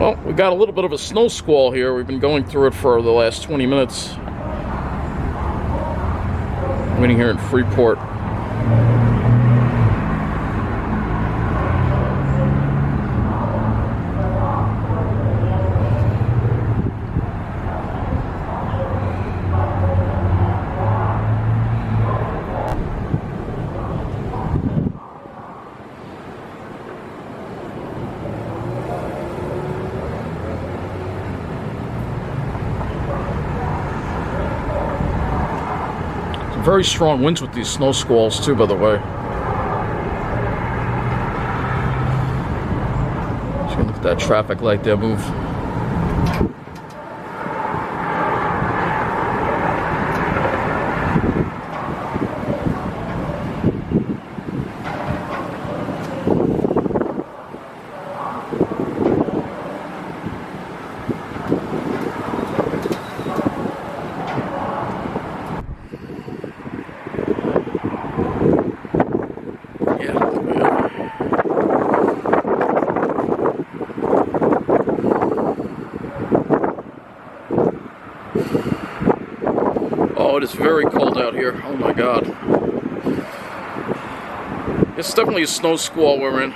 Well, we got a little bit of a snow squall here. We've been going through it for the last 20 minutes. Waiting here in Freeport. Very strong winds with these snow squalls too, by the way. Just gonna look at that traffic light there move. Oh, it is very cold out here. Oh my god. It's definitely a snow squall we're in.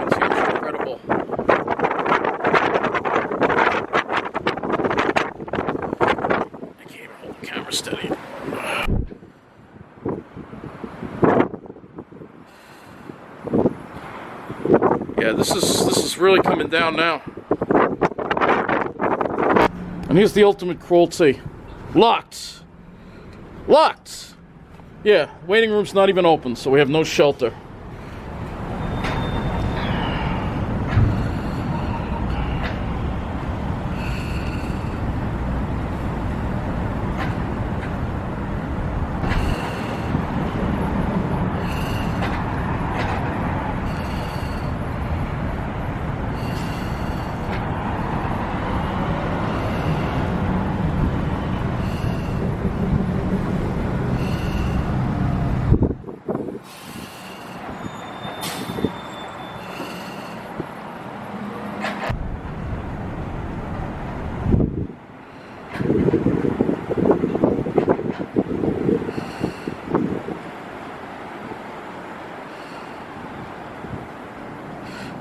It's incredible. I can't even hold the camera steady. Yeah, this is really coming down now. And here's the ultimate cruelty. Locked. Locked. Yeah, waiting room's not even open, so we have no shelter.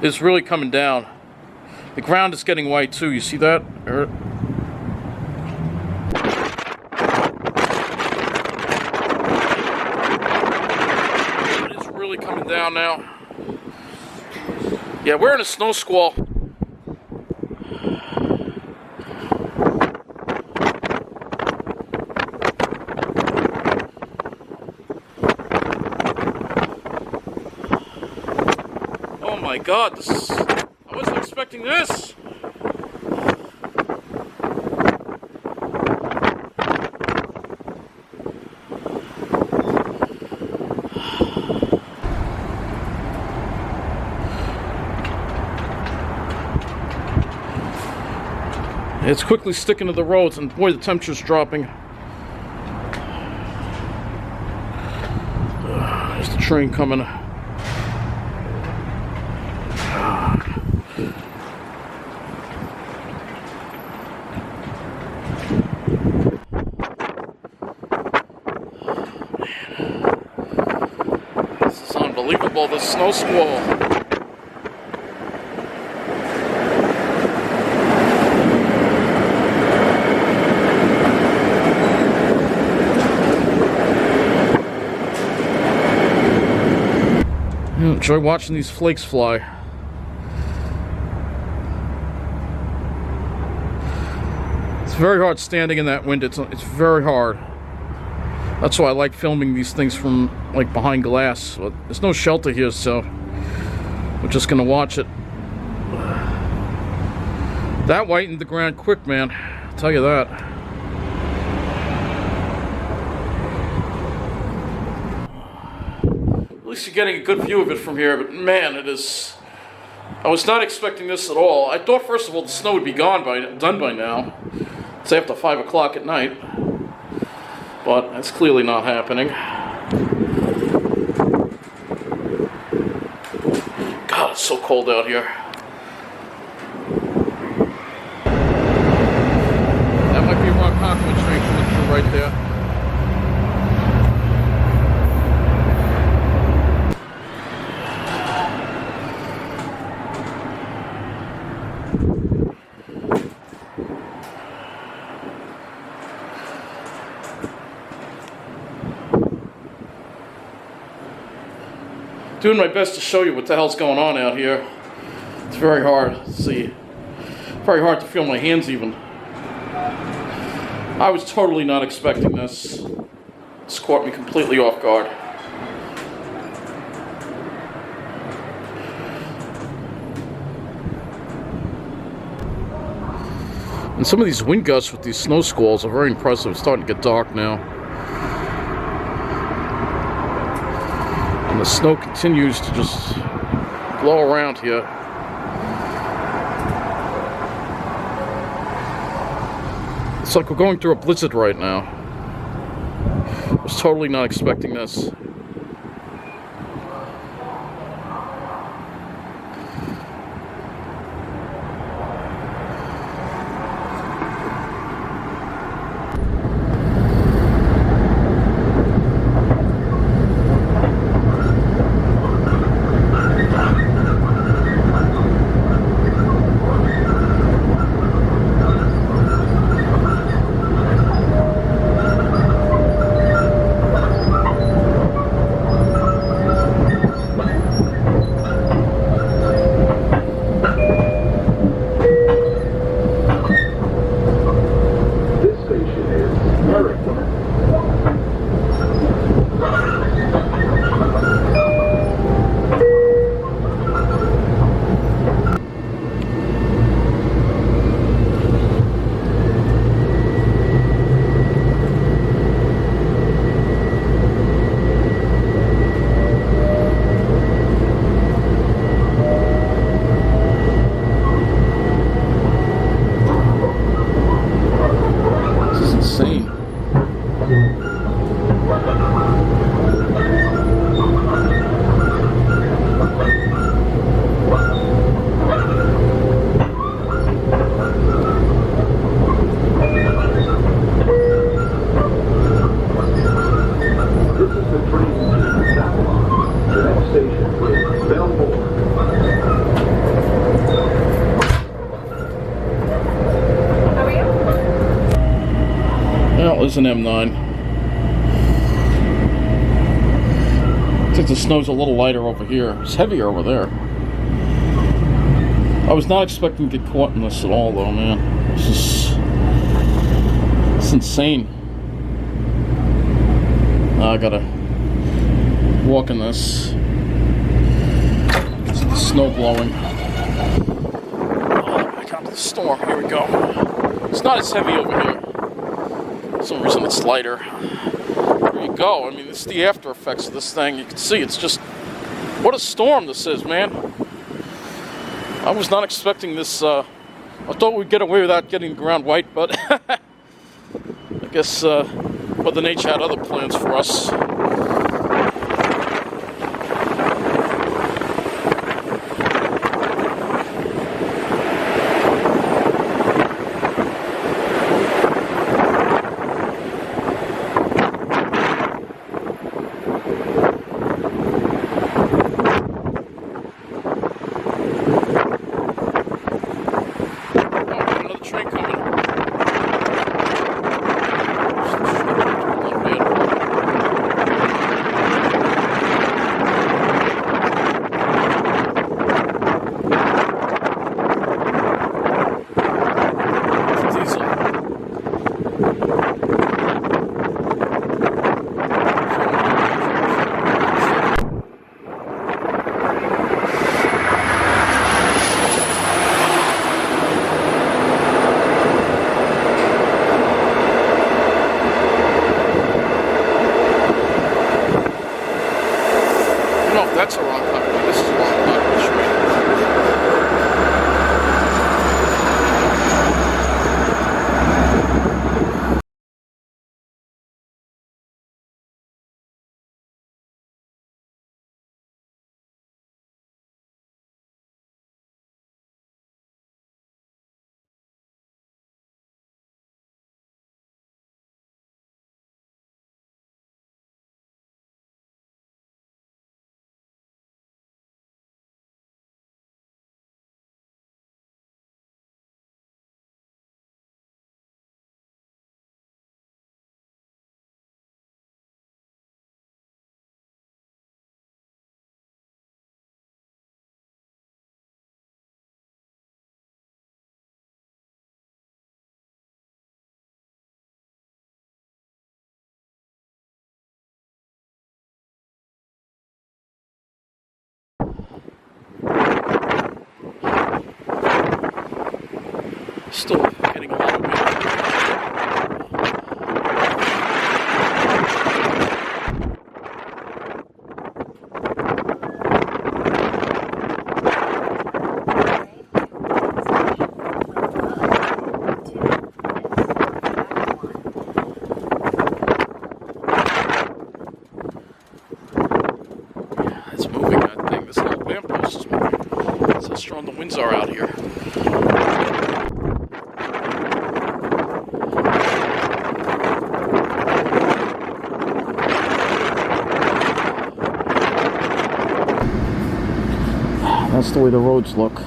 It's really coming down. The ground is getting white too, you see that? It is really coming down now. Yeah, we're in a snow squall. Oh my god, I wasn't expecting this! It's quickly sticking to the roads, and boy, the temperature's dropping. There's the train coming. Unbelievable, the snow squall. Enjoy watching these flakes fly. It's very hard standing in that wind. It's very hard. That's why I like filming these things from like behind glass. There's no shelter here, so we're just gonna watch it. That whitened the ground quick, man. I'll tell you that. At least you're getting a good view of it from here, but man, it is... I was not expecting this at all. I thought, first of all, the snow would be done by now. It's after 5 o'clock at night, but it's clearly not happening. God, it's so cold out here. That might be a rock conduit train coming through right there. Doing my best to show you what the hell's going on out here. It's very hard to see. Very hard to feel my hands even. I was totally not expecting this. This caught me completely off guard. And some of these wind gusts with these snow squalls are very impressive. It's starting to get dark now. And the snow continues to just blow around here. It's like we're going through a blizzard right now. I was totally not expecting this. There's an M9. I think the snow's a little lighter over here. It's heavier over there. I was not expecting to get caught in this at all, though, man. It's insane. I gotta walk in this. See the snow blowing. Oh, back onto the storm. Here we go. It's not as heavy over here. For some reason it's lighter. There you go. I mean, it's the after effects of this thing. You can see it's just, what a storm this is, man. I was not expecting this. I thought we'd get away without getting the ground white, but I guess Mother Nature had other plans for us. Still getting a lot of wind. It's moving, that thing. This little lamppost is moving. That's how strong the winds are out here. That's the way the roads look.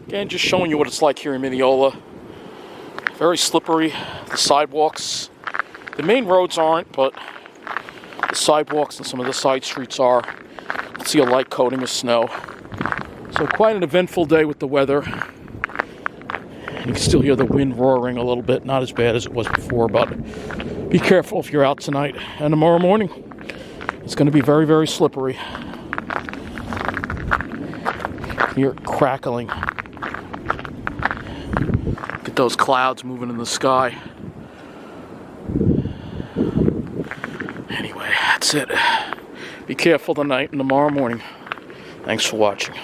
Again, just showing you what it's like here in Mineola. Very slippery. The sidewalks. The main roads aren't, but the sidewalks and some of the side streets are. You can see a light coating of snow. So quite an eventful day with the weather. You can still hear the wind roaring a little bit. Not as bad as it was before, but be careful if you're out tonight and tomorrow morning. It's going to be very, very slippery. Hear it crackling. Look at those clouds moving in the sky. Anyway, that's it. Be careful tonight and tomorrow morning. Thanks for watching.